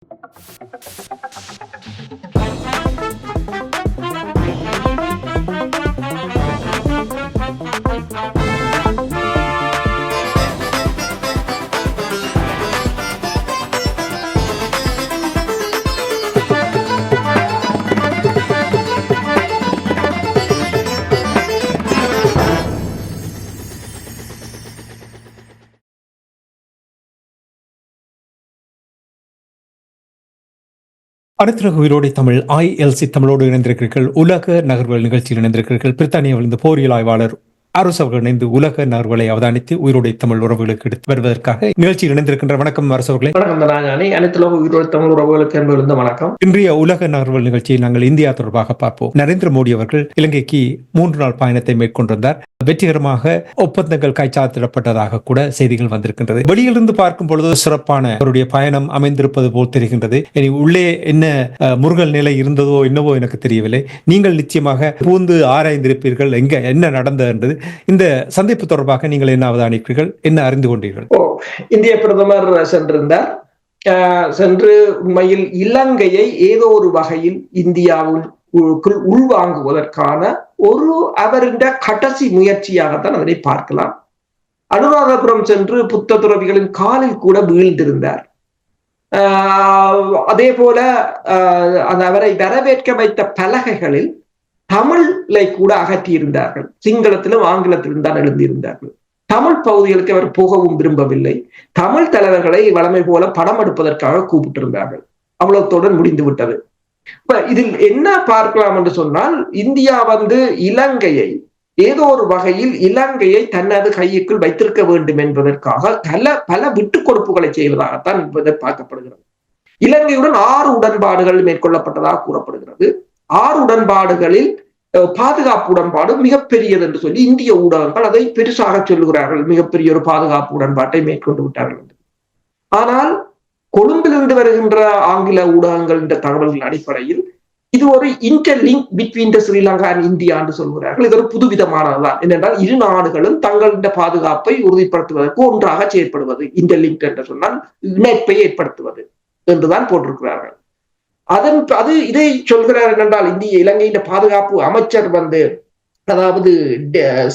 அடுத்த உயிரோடை தமிழ் ILC தமிழோடு இணைந்திருக்கிறீர்கள். உலக நகர்வுகள் நிகழ்ச்சியில் இணைந்திருக்கிறீர்கள். பிரித்தானியாவிலிருந்து போரியல் ஆய்வாளர் அரசு அவர்கள் இணைந்து உலக நகர்வுகளை அவதானித்து உயிரோடை தமிழ் உறவுகளுக்கு எடுத்து வருவதற்காக நிகழ்ச்சியில் இணைந்திருக்கின்ற வணக்கம் அரசு அவர்களே. அனைத்து உயிரோடை தமிழ் உறவுகளுக்கு என்பதிலிருந்து வணக்கம். இன்றைய உலக நகர்வுகள் நிகழ்ச்சியில் நாங்கள் இந்தியா தொடர்பாக பார்ப்போம். நரேந்திர மோடி அவர்கள் இலங்கைக்கு 3 நாள் பயணத்தை மேற்கொண்டிருந்தார். வெற்றிகரமாக ஒப்பந்தங்கள் கைச்சாத்திடப்பட்டதாக கூட செய்திகள் வந்திருக்கின்றது. வெளியிலிருந்து பார்க்கும் பொழுது சிறப்பான அவருடைய பயணம் அமைந்திருப்பது போல் தெரிகின்றது. உள்ளே என்ன முருகல் நிலை இருந்ததோ என்னவோ எனக்கு தெரியவில்லை. நீங்கள் நிச்சயமாக பூந்து ஆராய்ந்திருப்பீர்கள் என்ன நடந்தது என்று. இந்த சந்திப்பு தொடர்பாக நீங்கள் என்ன அவதானிப்பீர்கள், என்ன அறிந்து கொண்டீர்கள்? இந்திய பிரதமர் சென்றிருந்தார். சென்று உண்மையில் இலங்கையை ஏதோ ஒரு வகையில் இந்தியாவில் உள்வாங்குவதற்கான ஒரு அவருடைய கடைசி முயற்சியாகத்தான் அதனை பார்க்கலாம். அனுராதபுரம் சென்று புத்த துறவிகளின் காலில் கூட வீழ்ந்திருந்தார். அதே போல அவரை வரவேற்க வைத்த பலகைகளில் தமிழை கூட அகற்றியிருந்தார்கள். சிங்களத்திலும் ஆங்கிலத்திலும் தான் எழுந்திருந்தார்கள். தமிழ் பகுதிகளுக்கு அவர் போகவும் விரும்பவில்லை. தமிழ் தலைவர்களை வளமை போல படம் எடுப்பதற்காக கூப்பிட்டிருந்தார்கள். அவ்வளவுடன் முடிந்து விட்டது. இதில் என்ன பார்க்கலாம் என்று சொன்னால், இந்தியா இலங்கையை ஏதோ ஒரு வகையில் இலங்கையை தனது கைக்குள் வைத்திருக்க வேண்டும் என்பதற்காக பல விட்டுக் கொடுப்புகளை செய்வதாகத்தான் பார்க்கப்படுகிறது. இலங்கையுடன் 6 உடன்பாடுகள் மேற்கொள்ளப்பட்டதாக கூறப்படுகிறது. 6 உடன்பாடுகளில் பாதுகாப்பு உடன்பாடு மிகப்பெரியது என்று சொல்லி இந்திய ஊடகங்கள் அதை பெருசாக சொல்லுகிறார்கள். மிகப்பெரிய ஒரு பாதுகாப்பு உடன்பாட்டை மேற்கொண்டு விட்டார்கள் என்று. ஆனால் கொழும்பிலிருந்து வருகின்ற ஆங்கில ஊடகங்கள் என்ற தகவல்கள் அடிப்படையில் இது ஒரு interlink between Sri Lanka and India என்று சொல்கிறார்கள். இது ஒரு புதுவிதமானதுதான். என்னென்றால் இரு நாடுகளும் தங்களின் பாதுகாப்பை உறுதிப்படுத்துவதற்கு ஒன்றாக செயற்படுவது. இன்டர்லிங்க் என்று சொன்னால் இணைப்பை ஏற்படுத்துவது என்றுதான் போட்டிருக்கிறார்கள். இதை சொல்கிறார் என்றால் இலங்கையின் பாதுகாப்பு அமைச்சர் அதாவது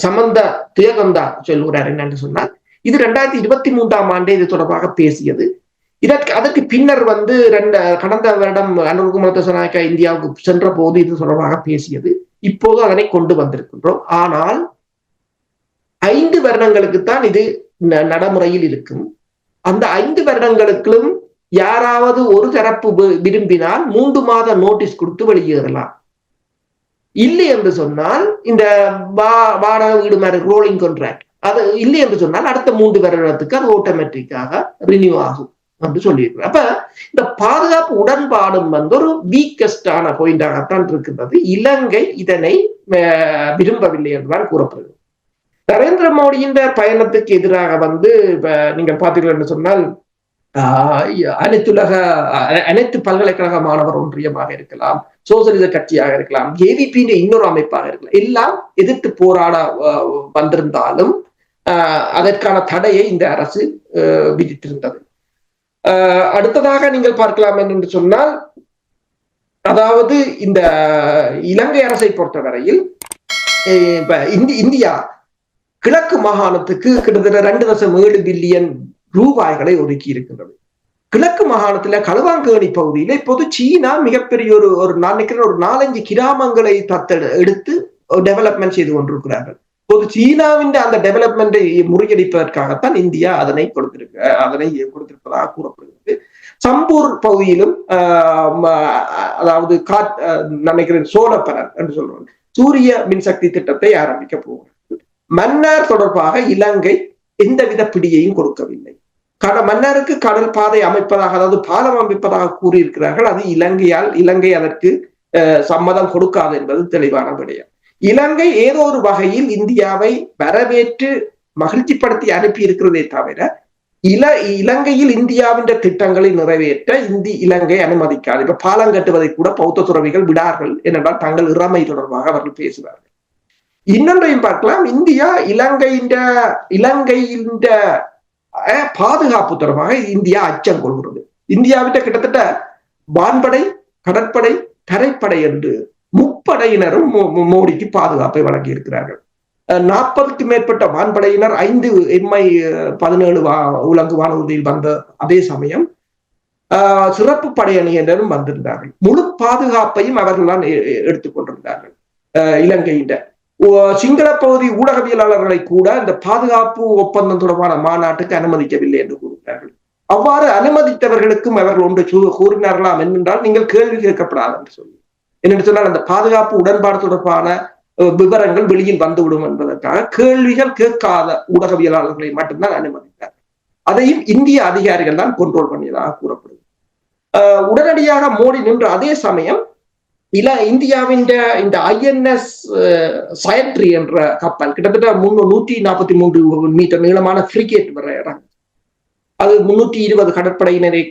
சமந்த துயகந்தா சொல்கிறார் என்னன்னு சொன்னால், இது 2023ஆம் ஆண்டே இது தொடர்பாக பேசியது. அதற்கு பின்னர் கடந்த வருடம் அனுர்குமார திசாநாயக்கா இந்தியாவுக்கு சென்ற போது இது தொடர்பாக பேசியது. இப்போது அதனை கொண்டு வந்திருக்கின்றோம். ஆனால் 5 வருடங்களுக்குத்தான் இது நடைமுறையில் இருக்கும். அந்த 5 வருடங்களுக்கும் யாராவது ஒரு தரப்பு விரும்பினால் 3 மாத நோட்டீஸ் கொடுத்து வெளியேறலாம். இல்லை என்று சொன்னால் இந்த வாடகை வீடு மாதிரி ரோலிங் கான்ட்ராக்ட், அது இல்லை என்று சொன்னால் அடுத்த 3 வருடத்துக்கு அது ஆட்டோமேட்டிக்காக ரினியூ ஆகும் என்று சொல்லியிருக்கிறார். அப்ப இந்த பாதுகாப்பு உடன்பாடும் ஒரு வீக்கஸ்டான பாயிண்டாகத்தான் இருக்கின்றது. இலங்கை இதனை விரும்பவில்லை என்றுதான் கூறப்படுகிறது. நரேந்திர மோடியின் பயணத்துக்கு எதிராக நீங்கள் பார்த்தீர்கள் என்று சொன்னால், அனைத்து பல்கலைக்கழக மாணவர் ஒன்றியமாக இருக்கலாம், சோசியலிச கட்சியாக இருக்கலாம், ஏவிபி இன்னொரு அமைப்பாக இருக்கலாம், எல்லாம் எதிர்த்து போராட வந்திருந்தாலும் அதற்கான தடையை இந்த அரசு விதித்திருந்தது. அடுத்ததாக நீங்கள் பார்க்கலாம் என்று சொன்னால், அதாவது இந்த இலங்கை அரசை பொறுத்தவரையில் இந்தியா கிழக்கு மாகாணத்துக்கு கிட்டத்தட்ட 2.7 பில்லியன் ரூபாய்களை ஒதுக்கி இருக்கின்றது. கிழக்கு மாகாணத்துல களுவாங்கேணி பகுதியில இப்போது சீனா மிகப்பெரிய ஒரு நான் நினைக்கிறேன் ஒரு 4-5 கிராமங்களை எடுத்து டெவலப்மெண்ட் செய்து கொண்டிருக்கிறார்கள். இப்போது சீனாவின் அந்த டெவலப்மெண்டை முறியடிப்பதற்காகத்தான் இந்தியா அதனை கொடுத்திருப்பதாக கூறப்படுகிறது. சம்பூர் பகுதியிலும் அதாவது நினைக்கிறேன் சோலார் பேனல் என்று சொல்றோம், சூரிய மின்சக்தி திட்டத்தை ஆரம்பிக்க போகிறது. மன்னார் தொடர்பாக இலங்கை எந்தவித பிடியையும் கொடுக்கவில்லை. மன்னருக்கு கடல் பாதை அமைப்பதாக, அதாவது பாலம் அமைப்பதாக கூறியிருக்கிறார்கள். அது இலங்கை அதற்கு சம்மதம் கொடுக்காது என்பது தெளிவான விடயம். இலங்கை ஏதோ ஒரு வகையில் இந்தியாவை வரவேற்று மகிழ்ச்சிப்படுத்தி அனுப்பி இருக்கிறதே தவிர இலங்கையில் இந்தியாவின் திட்டங்களை நிறைவேற்ற இலங்கை அனுமதிக்காது. இப்ப பாலம் கட்டுவதை கூட பௌத்த துறவிகள் விடார்கள். ஏனென்றால் தங்கள் இறமை தொடர்பாக அவர்கள் பேசுவார்கள். இன்னொன்றையும் பார்க்கலாம், இந்தியா இலங்கையின் பாதுகாப்பு தொடர்பாக இந்தியா அச்சம் கொள்கிறது. இந்தியாவிட்ட கிட்டத்தட்ட வான்படை, கடற்படை, தரைப்படை என்று முப்படையினரும் மோடிக்கு பாதுகாப்பை வழங்கி இருக்கிறார்கள். 40க்கு மேற்பட்ட வான்படையினர் 5 MI-17 உலங்கு வானூர்தியில் வந்த அதே சமயம் சிறப்பு படையணியினரும் வந்திருந்தார்கள். முழு பாதுகாப்பையும் அவர்கள் தான் எடுத்துக்கொண்டிருந்தார்கள். இலங்கையின் சிங்கள பகுதி ஊடகவியலாளர்களை கூட இந்த பாதுகாப்பு ஒப்பந்தம் தொடர்பான மாநாட்டுக்கு அனுமதிக்கவில்லை என்று கூறுகிறார்கள். அவ்வாறு அனுமதித்தவர்களுக்கும் அவர்கள் ஒன்று கூறினார்களாம் என்றால் நீங்கள் கேள்வி கேட்கப்படாது என்று சொல்லி, என்னென்னு சொன்னால் அந்த பாதுகாப்பு உடன்பாடு தொடர்பான விவரங்கள் வெளியில் வந்துவிடும் என்பதற்காக கேள்விகள் கேட்காத ஊடகவியலாளர்களை மட்டும்தான் அனுமதித்தார். அதையும் இந்திய அதிகாரிகள் தான் கண்ட்ரோல் பண்ணியதாக கூறப்படுது. உடனடியாக மோடி நின்ற அதே சமயம் இந்தியாவின் இந்த INS சயட்ரி என்ற கப்பல் கிட்டத்தட்ட 143 மீட்டர் நீளமான ஃப்ரிகேட் வர இடம், அது 320 கடற்படையினரை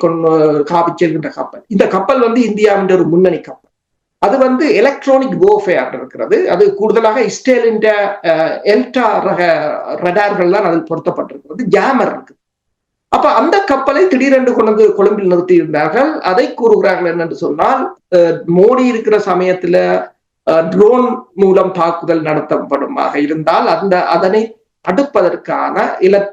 காவி செல்கின்ற கப்பல். இந்த கப்பல் இந்தியாவின் ஒரு முன்னணி கப்பல். அது எலக்ட்ரானிக் வார்ஃபேர் இருக்கிறது. அது கூடுதலாக இஸ்ரேலின் எல்டா ரக ரடார்கள் தான் அதில் பொருத்தப்பட்டிருக்கிறது. ஜாமர் இருக்கு. அப்ப அந்த கப்பலை திடீரென்று கொண்டு கொழும்பில் நிறுத்தி இருந்தார்கள். அதை கூறுகிறார்கள் என்னென்று சொன்னால், மோடி இருக்கிற சமயத்துல ட்ரோன் மூலம் தாக்குதல் நடத்தப்படுமாக இருந்தால் அதனை தடுப்பதற்கான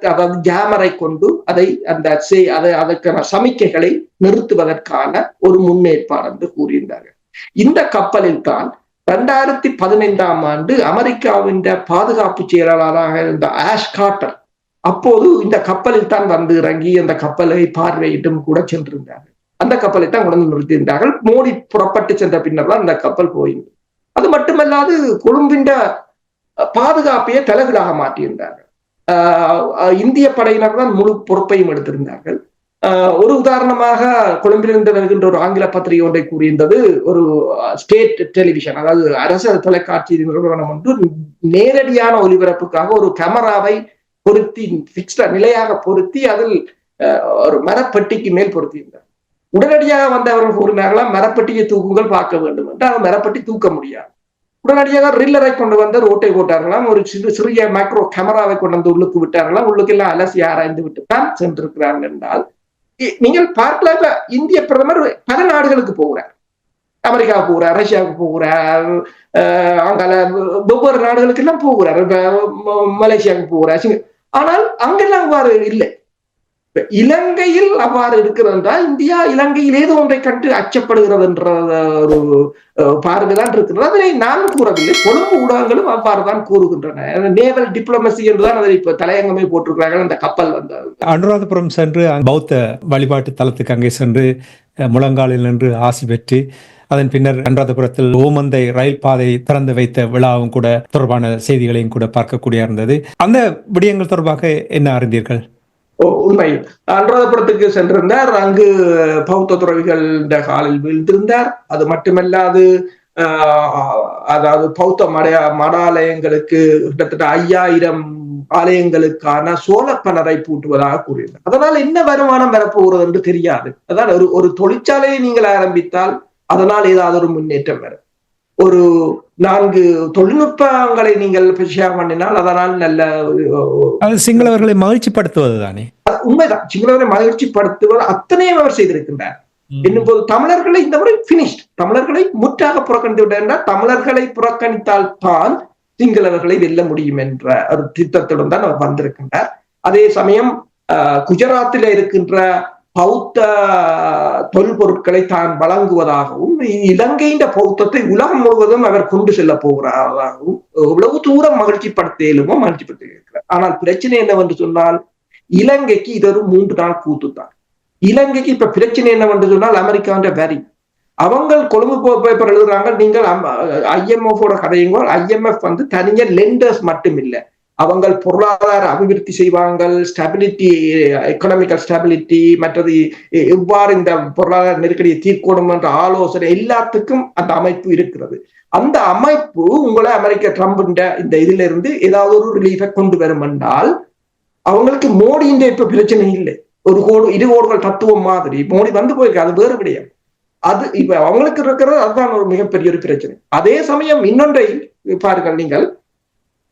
அதாவது ஜாமரை கொண்டு அதற்கான சமிக்கைகளை நிறுத்துவதற்கான ஒரு முன்னேற்பாடு என்று கூறியிருந்தார்கள். இந்த கப்பலில் தான் 2015ஆம் ஆண்டு அமெரிக்காவின் பாதுகாப்பு செயலாளராக இருந்த ஆஷ் கார்ட்டர் அப்போது இந்த கப்பலில் தான் இறங்கி அந்த கப்பலை பார்வையிட்டும் கூட சென்றிருந்தார்கள். அந்த கப்பலை தான் கொண்டு நிறுத்தியிருந்தார்கள். மோடி புறப்பட்டு சென்ற பின்னர் தான் அந்த கப்பல் போயிருந்தது. அது மட்டுமல்லாது கொழும்பின் பாதுகாப்பையே தலைகீழாக மாற்றியிருந்தார்கள். இந்திய படையினர் தான் முழு பொறுப்பையும் எடுத்திருந்தார்கள். ஒரு உதாரணமாக கொழும்பிலிருந்து வருகின்ற ஒரு ஆங்கில பத்திரிகை ஒன்றை கூறியிருந்தது, ஒரு ஸ்டேட் டெலிவிஷன், அதாவது அரசு தொலைக்காட்சி நிறுவனம் ஒன்று நேரடியான ஒலிபரப்புக்காக ஒரு கேமராவை பொருத்தி நிலையாக பொருத்தி அதில் ஒரு மரப்பெட்டிக்கு மேல் பொருத்தியிருந்தார். உடனடியாக வந்தவர்கள் கூறினார்களாம், மரப்பெட்டியை தூக்குங்கள் பார்க்க வேண்டும் என்று. அந்த மரப்பெட்டி தூக்க முடியாது. உடனடியாக ரில்லரை கொண்டு வந்து ரோட்டை போட்டார்களாம். ஒரு சிறிய மைக்ரோ கேமராவை கொண்டு வந்து உள்ளுக்கு விட்டார்களாம். உள்ளுக்கெல்லாம் அலசி ஆராய்ந்து விட்டு தான் சென்றிருக்கிறார்கள் என்றால் நீங்கள் பார்க்கலாம். இப்ப இந்திய பிரதமர் பல நாடுகளுக்கு போகிறார். அமெரிக்காவுக்கு போகிறார், ரஷ்யாவுக்கு போகிறார், அங்கால ஒவ்வொரு நாடுகளுக்கு எல்லாம் போகிறார், மலேசியாவுக்கு போகிறார். ஆனால் அங்கெல்லாம் அவ்வாறு இல்லை. இலங்கையில் அவ்வாறு இருக்கிறது என்றால் இந்தியா இலங்கையில் ஏதோ ஒன்றை கண்டு அச்சப்படுகிறது என்ற ஒரு பார்வைதான் இருக்கிறது. அதனை நான் கூறவில்லை, கொழும்பு ஊடகங்களும் அவ்வாறு தான் கூறுகின்றன. நேவல் டிப்ளமசி என்றுதான் அதை இப்ப தலையங்கமே போட்டிருக்கிறார்கள். அந்த கப்பல் வந்தது அனுராதபுரம் சென்று பௌத்த வழிபாட்டு தலத்துக்கு அங்கே சென்று முழங்காலில் நின்று ஆசி பெற்று அதன் பின்னர் அனுராதபுரத்தில் ஓமந்தை ரயில் பாதை திறந்து வைத்த விழாவும் கூட தொடர்பான செய்திகளையும் கூட பார்க்கக்கூடிய இருந்தது. அந்த விடயங்கள் தொடர்பாக என்ன அறிந்தீர்கள்? உண்மை, அனுராதபுரத்துக்கு சென்றிருந்தார். அங்கு பௌத்த துறவிகள் காலில் வீழ்ந்திருந்தார். அது மட்டுமல்லாது அதாவது பௌத்த மடாலயங்களுக்கு கிட்டத்தட்ட 5000 ஆலயங்களுக்கான சோழப்பனரை பூட்டுவதாக கூறியிருந்தார். அதனால் என்ன வருமானம் வரப்போகிறது என்று தெரியாது. அதான் ஒரு தொழிற்சாலையை நீங்கள் ஆரம்பித்தால் அதனால் ஏதாவது ஒரு முன்னேற்றம் வரும். ஒரு 4 தொழில்நுட்பங்களை நீங்கள் பண்ணினால் அதனால் நல்ல சிங்களவர்களை மகிழ்ச்சிப்படுத்துவது தானே. உண்மைதான், சிங்களவர்களை மகிழ்ச்சிப்படுத்துவது அத்தனையும் அவர் செய்திருக்கின்றார். என்னும் போது தமிழர்களை இந்த முறை பினிஷ்ட், தமிழர்களை முற்றாக புறக்கணித்து விட்டார் என்றால் தமிழர்களை புறக்கணித்தால் தான் சிங்களவர்களை வெல்ல முடியும் என்ற ஒரு திட்டத்துடன் தான் அவர் வந்திருக்கின்றார். அதே சமயம் குஜராத்தில் இருக்கின்ற பௌத்த தொல்பொருட்களை தான் வழங்குவதாகவும் இலங்கையின் பௌத்தத்தை உலகம் முழுவதும் அவர் கொண்டு செல்ல போகிறாராகவும் எவ்வளவு தூரம் மகிழ்ச்சிப்படுத்தலுமோ மகிழ்ச்சிப்படுத்தியிருக்கிறார். ஆனால் பிரச்சனை என்னவென்று சொன்னால் இலங்கைக்கு இது ஒரு 3 நாள் கூத்துத்தான். இலங்கைக்கு இப்ப பிரச்சனை என்னவென்று சொன்னால் அமெரிக்கான்ற வரி. அவங்க கொழும்பு பேப்பர் எழுதுறாங்க, நீங்கள் IMF-ஓட கதையுங்க. IMF தனியா லெண்டர்ஸ் மட்டும் இல்லை, அவங்க பொருளாதார அபிவிருத்தி செய்வாங்க, ஸ்டெபிலிட்டி, எக்கனாமிக்கல் ஸ்டெபிலிட்டி, மற்றது எவ்வாறு இந்த பொருளாதார நெருக்கடியை தீர்க்கணும் என்ற ஆலோசனை எல்லாத்துக்கும் அந்த அமைப்பு இருக்கிறது. அந்த அமைப்பு உங்களை அமெரிக்க ட்ரம்ப் இந்த இதுல இருந்து ஏதாவது ஒரு ரிலீஃபை கொண்டு வரும் என்றால் அவங்களுக்கு மோடியின் இப்ப பிரச்சனை இல்லை. ஒரு இரு கோடுகள் தத்துவம் மாதிரி மோடி வந்து போயிருக்கு, அது வேறு கிடையாது. அது இப்ப அவங்களுக்கு இருக்கிறது அதுதான் ஒரு மிகப்பெரிய ஒரு பிரச்சனை. அதே சமயம் இன்னொன்றை பாருங்கள் நீங்கள்,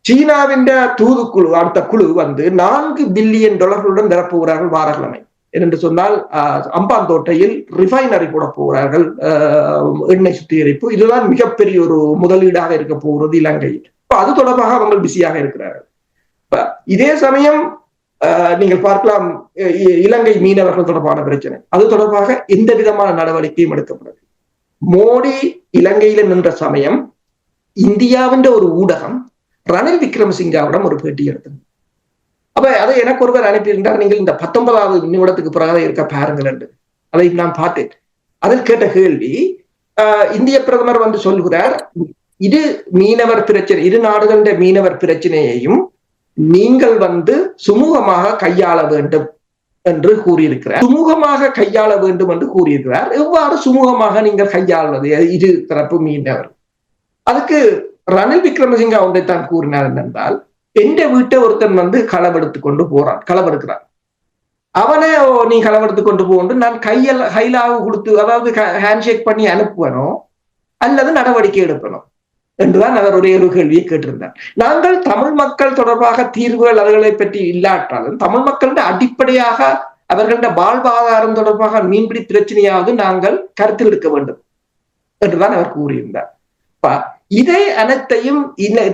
சீனாவின் தூதுக்குழு அடுத்த குழு $4 பில்லியன் நிரப்புகிறார்கள் வாரக்கிழமை. என்று சொன்னால் அம்பாந்தோட்டையில் ரிஃபைனரி போட போகிறார்கள், எண்ணெய் சுத்திகரிப்பு. இதுதான் மிகப்பெரிய ஒரு முதலீடாக இருக்க போகிறது இலங்கையில். அது தொடர்பாக அவங்க பிஸியாக இருக்கிறார்கள். இதே சமயம் நீங்கள் பார்க்கலாம், இலங்கை மீனவர்கள் தொடர்பான பிரச்சனை, அது தொடர்பாக எந்த விதமான நடவடிக்கையும் எடுக்கப்படவில்லை. மோடி இலங்கையில நின்ற சமயம் இந்தியாவின் ஒரு ஊடகம் ரணில் விக்ரமசிங்காவிடம் ஒரு பேட்டி எடுத்தது. அப்ப அதை எனக்கு ஒருவர் அனுப்பியிருந்தார், நீங்கள் இந்த 19வது நிமிடத்துக்கு பிறகு இருக்க பாருங்கள் என்று. அதை நான் பார்த்தேன். அதில் கேட்ட கேள்வி, இந்திய பிரதமர் வந்து சொல்கிறார், இது மீனவர் பிரச்சனை, இரு நாடுகளின் மீனவர் பிரச்சனையையும் நீங்கள் வந்து சுமூகமாக கையாள வேண்டும் என்று கூறியிருக்கிறார். சுமூகமாக கையாள வேண்டும் என்று கூறியிருக்கிறார். எவ்வாறு சுமூகமாக நீங்கள் கையாள்வது இரு தரப்பு மீனவர்? அதுக்கு ரணில் விக்ரமசிங்கா ஒன்றைத்தான் கூறினார் என்னென்றால், எந்த வீட்டை ஒருத்தன் வந்து களவெடுத்து கொண்டு போறான், களவெடுக்கிறான், அவனே நீ களவெடுத்து கொண்டு போன்று நான் கையிலாக கொடுத்து, அதாவது ஹேண்ட்ஷேக் பண்ணி அனுப்புவனோ அல்லது நடவடிக்கை எடுப்பனோ என்றுதான் அவர் ஒரே ஒரு கேள்வியை கேட்டிருந்தார். நாங்கள் தமிழ் மக்கள் தொடர்பாக தீர்வுகள் அவர்களை பற்றி இல்லாட்டாலும் தமிழ் மக்களின் அடிப்படையாக அவர்களுடைய வாழ்வாதாரம் தொடர்பாக மீன்பிடி பிரச்சனையாவது நாங்கள் கருத்தில் எடுக்க வேண்டும் என்றுதான் அவர் கூறியிருந்தார். இதை அனைத்தையும்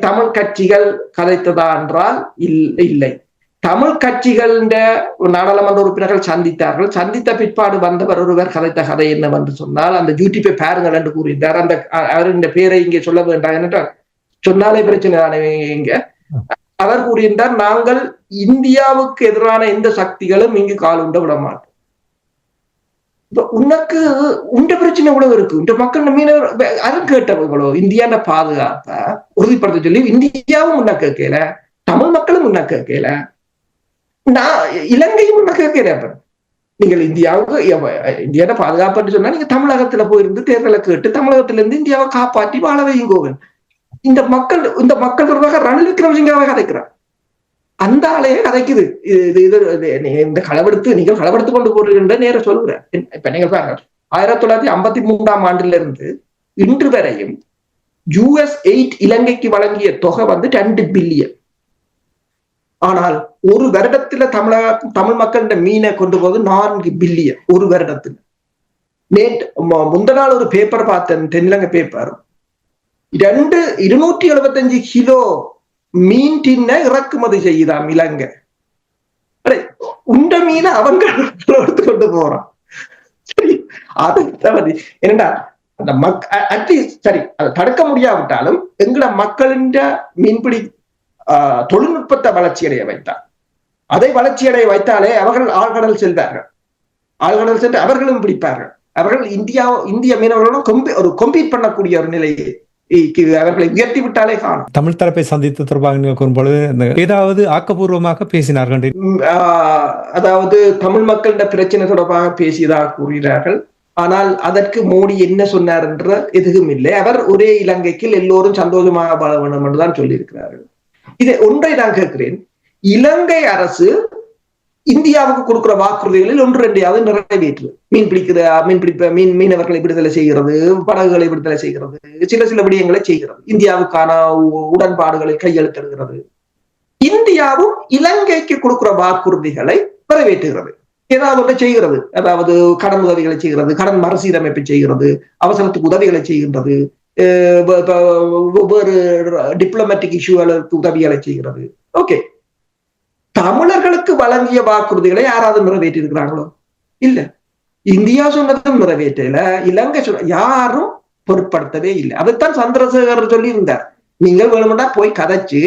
தமிழ் கட்சிகள் கதைத்ததா என்றால் இல்லை. தமிழ் கட்சிகளின் நாடாளுமன்ற உறுப்பினர்கள் சந்தித்தார்கள். சந்தித்த பிற்பாடு வந்தவர் ஒருவர் கதைத்த கதை என்னவென்று சொன்னால், அந்த யூடியூப்பை பாருங்கள் என்று கூறியிருந்தார். அந்த அவரின் பேரை இங்கே சொல்ல வேண்டாம் என்றால் சொன்னாலே பிரச்சனை தானே இங்க. அவர் கூறியிருந்தார், நாங்கள் இந்தியாவுக்கு எதிரான எந்த சக்திகளும் இங்கு கால் உண்ட விட மாட்டோம். உனக்கு உண்ட பிரச்சனை கூட இருக்கு, இந்த மக்கள் மீனவர் அருள் கேட்டவர்களோ இந்தியான பாதுகாப்பை உறுதிப்படுத்த சொல்லி இந்தியாவும் முன்ன கேட்கல, தமிழ் மக்களும் முன்ன கேட்கல, நான் இலங்கையும் முன்ன கேட்கிறேன். நீங்கள் இந்தியாவுக்கு இந்தியான பாதுகாப்பு சொன்னா நீங்க தமிழகத்துல போயிருந்து தேர்தலை கேட்டு தமிழகத்துல இருந்து இந்தியாவை காப்பாற்றி வாழ வையுங்கோவன். இந்த மக்கள் தொடர்பாக ரணில் விக்ரமசிங்காவை கதைக்கிறார். அந்த ஆளையே கதைக்குது. இந்த நீங்கள் களவெடுத்து கொண்டு போடுகின்ற நேரம் சொல்கிறேன். இப்ப நீங்க பாருங்க, 1953ஆம் ஆண்டிலிருந்து இன்று வரையும் US8 இலங்கைக்கு வழங்கிய தொகை வந்து 2 பில்லியன். ஆனால் ஒரு வருடத்துல தமிழ் மக்களின் மீனை கொண்டு போது 4 பில்லியன் ஒரு வருடத்துல. முந்த நாள் ஒரு பேப்பர் பார்த்தேன், தென்னிலங்கை பேப்பர், 275 கிலோ மீன் தின்ன இறக்குமதி செய்யுதாம் இலங்கை. உண்ட மீனை அவங்க எடுத்து கொண்டு போறான். சரி, அது என்னடா அந்த அட்லீஸ்ட் சரி, அதை தடுக்க முடியாவிட்டாலும் எங்கட மக்களின் மீன்பிடி தொழில்நுட்பத்தை வளர்ச்சியடைய வைத்தார். அதை வளர்ச்சியடைய வைத்தாலே அவர்கள் ஆழ்கடல் செல்வார்கள். ஆழ்கடல் சென்று அவர்களும் பிடிப்பார்கள். அவர்கள் இந்திய மீனவர்களும் ஒரு கம்பீட் பண்ணக்கூடிய ஒரு நிலையை அவர்களை உயர்த்தி விட்டாலே காணும். தமிழ் தரப்பை சந்தித்து தொடர்பாக கூறும்பொழுது ஏதாவது ஆக்கப்பூர்வமாக பேசினார்கள், அதாவது தமிழ் மக்களிட பிரச்சனை தொடர்பாக பேசியதாக கூறுகிறார்கள். ஆனால் அதற்கு மோடி என்ன சொன்னார் என்ற எதுவும் இல்லை. அவர் ஒரே இலங்கைக்கு எல்லோரும் சந்தோஷமாக வாழ வேண்டும் என்றுதான் சொல்லியிருக்கிறார்கள். இதை ஒன்றை நான் கேட்கிறேன், இலங்கை அரசு இந்தியாவுக்கு கொடுக்கிற வாக்குறுதிகளில் 1-2 நிறைவேற்று. மீனவர்களை விடுதலை செய்கிறது, படகுகளை விடுதலை செய்கிறது, சில விடயங்களை செய்கிறது, இந்தியாவுக்கான உடன்பாடுகளை கையெழுத்திடுகிறது. இந்தியாவும் இலங்கைக்கு கொடுக்கிற வாக்குறுதிகளை நிறைவேற்றுகிறது, ஏதாவது ஒன்றை செய்கிறது. அதாவது கடன் உதவிகளை செய்கிறது, கடன் மறுசீரமைப்பை செய்கிறது, அவசரத்துக்கு உதவிகளை செய்கின்றது, வெவ்வேறு டிப்ளமேட்டிக் இஷ்யூகளுக்கு உதவிகளை செய்கிறது. ஓகே, தமிழர்களுக்கு வழங்கிய வாக்குறுதிகளை யாராவது நிறைவேற்றி இருக்கிறாங்களோ? இல்ல. இந்தியா சொன்னதும் நிறைவேற்றல, இலங்கை யாரும் பொருட்படுத்தவே இல்லை. அதைத்தான் சந்திரசேகர் சொல்லி இருந்தார், நீங்கள் வேணுமெண்டா போய் கதைச்சு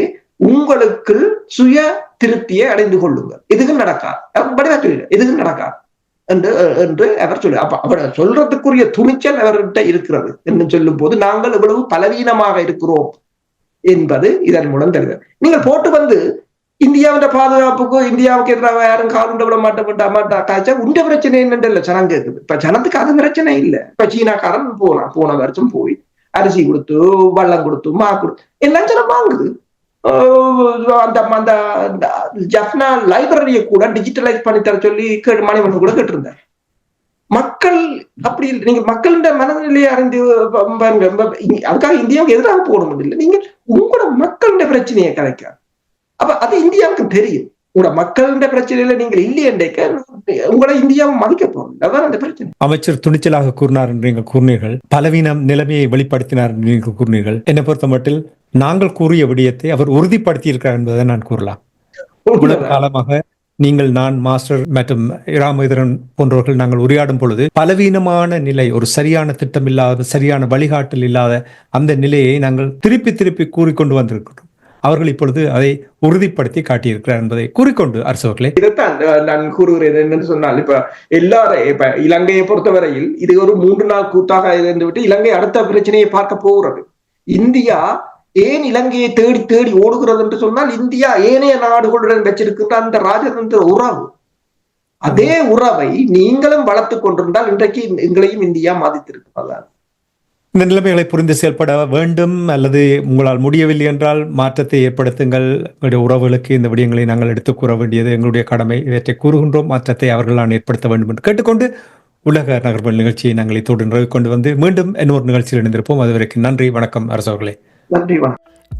உங்களுக்கு சுய திருப்தியை அடைந்து கொள்ளுங்கள், எதுக்கும் நடக்காது, எதுக்கும் நடக்காது என்று அவர் சொல்லு. அப்ப அவர் சொல்றதுக்குரிய துணிச்சல் அவர்கிட்ட இருக்கிறது என்று சொல்லும் போது நாங்கள் எவ்வளவு பலவீனமாக இருக்கிறோம் என்பது இதன் மூலம் தெரிகிறது. நீங்கள் போட்டு வந்து இந்தியாவின் பாதுகாப்புக்கும் இந்தியாவுக்கு எதிராக யாரும் காலுண்ட விட மாட்டா உண்ட பிரச்சனை என்னன்னு ஜனம் கேட்குது. இப்ப ஜனத்துக்கு அது பிரச்சனை இல்லை. இப்ப சீனாக்காரன் போன வருஷம் போய் அரிசி கொடுத்து, வெள்ளம் கொடுத்து, மா கொடுத்து எல்லாம் ஜனம் வாங்குது. அந்த ஜப்னா லைப்ரரியை கூட டிஜிட்டலைஸ் பண்ணி தர சொல்லி மணிமணி கூட கேட்டிருந்தார். மக்கள் அப்படி இல்லை. நீங்க மக்களின் மனநிலையை அறிந்து அதுக்காக இந்தியாவுக்கு எதிராக போட முடியல. நீங்க உங்களோட மக்களின் பிரச்சனையை கலைக்க. அப்ப அது இந்தியாவுக்கு தெரியும். உங்களோட மக்களின் பிரச்சனையில நீங்கள் இல்லையண்டைக்க உங்களை இந்தியாவை மதிக்க போறோம். அதான் அந்த பிரச்சனை. அமைச்சர் துணிச்சலாக கூறினார் என்று நீங்கள் கூறினீர்கள், பலவீனம் நிலைமையை வெளிப்படுத்தினார் என்று நீங்கள் கூறினீர்கள். என்னை பொறுத்த மட்டில் நாங்கள் கூறிய விடயத்தை அவர் உறுதிப்படுத்தி இருக்கிறார் என்பதை நான் கூறலாம். இவ்வளவு காலமாக நீங்கள், நான், மாஸ்டர் மற்றும் ராமேந்திரன் போன்றவர்கள் நாங்கள் உரையாடும் பொழுது பலவீனமான நிலை, ஒரு சரியான திட்டம் இல்லாத, சரியான வழிகாட்டல் இல்லாத அந்த நிலையை நாங்கள் திருப்பி திருப்பி கூறிக்கொண்டு வந்திருக்கிறோம். அவர்கள் இப்பொழுது அதை உறுதிப்படுத்தி காட்டியிருக்கிறார் என்பதை கூறிக்கொண்டு அரசவர்களே, இதைத்தான் நான் கூறுகிறேன். என்னன்னு சொன்னால், இப்ப இலங்கையை பொறுத்தவரையில் இது ஒரு 3 நாள் கூத்தாக இருந்துவிட்டு இலங்கை அடுத்த பிரச்சனையை பார்க்க போகிறது. இந்தியா ஏன் இலங்கையை தேடி தேடி ஓடுகிறது என்று சொன்னால், இந்தியா ஏனைய நாடுகளுடன் வச்சிருக்கிற அந்த ராஜதந்திர உறவு, அதே உறவை நீங்களும் வளர்த்துக் கொண்டிருந்தால் இன்றைக்கு எங்களையும் இந்தியா மதித்திருக்கிறதா? இந்த நிலைமைகளை புரிந்து செயல்பட வேண்டும், அல்லது உங்களால் முடியவில்லை என்றால் மாற்றத்தை ஏற்படுத்துங்கள். எங்களுடைய உறவுகளுக்கு இந்த விடயங்களை நாங்கள் எடுத்துக் கூற வேண்டியது எங்களுடைய கடமை. இவற்றை கூறுகின்றோம். மாற்றத்தை அவர்களால் ஏற்படுத்த வேண்டும் என்று கேட்டுக்கொண்டு உலக நகர்வல் நிகழ்ச்சியை நாங்கள் இத்தோடு நிறைவு கொண்டு வந்து மீண்டும் இன்னொரு நிகழ்ச்சியில் இணைந்திருப்போம். அதுவரைக்கும் நன்றி, வணக்கம் அரசவர்களே. நன்றி.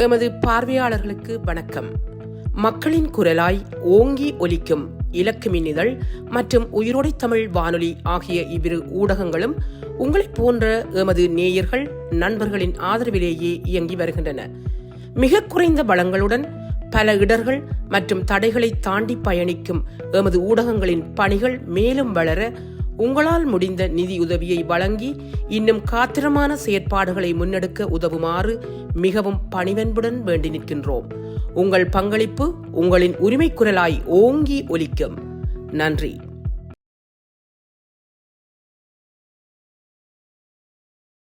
எமது பார்வையாளர்களுக்கு வணக்கம். மக்களின் குரலாய் ஓங்கி ஒலிக்கும் இலக்கு மின்னிதழ் மற்றும் உயிரோடை தமிழ் வானொலி ஆகிய இவ்விரு ஊடகங்களும் உங்களைப் போன்ற எமது நேயர்கள், நண்பர்களின் ஆதரவிலேயே இயங்கி வருகின்றன. மிக குறைந்த வளங்களுடன் பல இடர்கள் மற்றும் தடைகளை தாண்டி பயணிக்கும் எமது ஊடகங்களின் பணிகள் மேலும் வளர உங்களால் முடிந்த நிதியுதவியை வழங்கி இன்னும் காத்திரமான செயற்பாடுகளை முன்னெடுக்க உதவுமாறு மிகவும் பணிவன்புடன் வேண்டி நிற்கின்றோம். உங்கள் பங்களிப்பு உங்களின் உரிமை குரலாய் ஓங்கி ஒலிக்கும். நன்றி.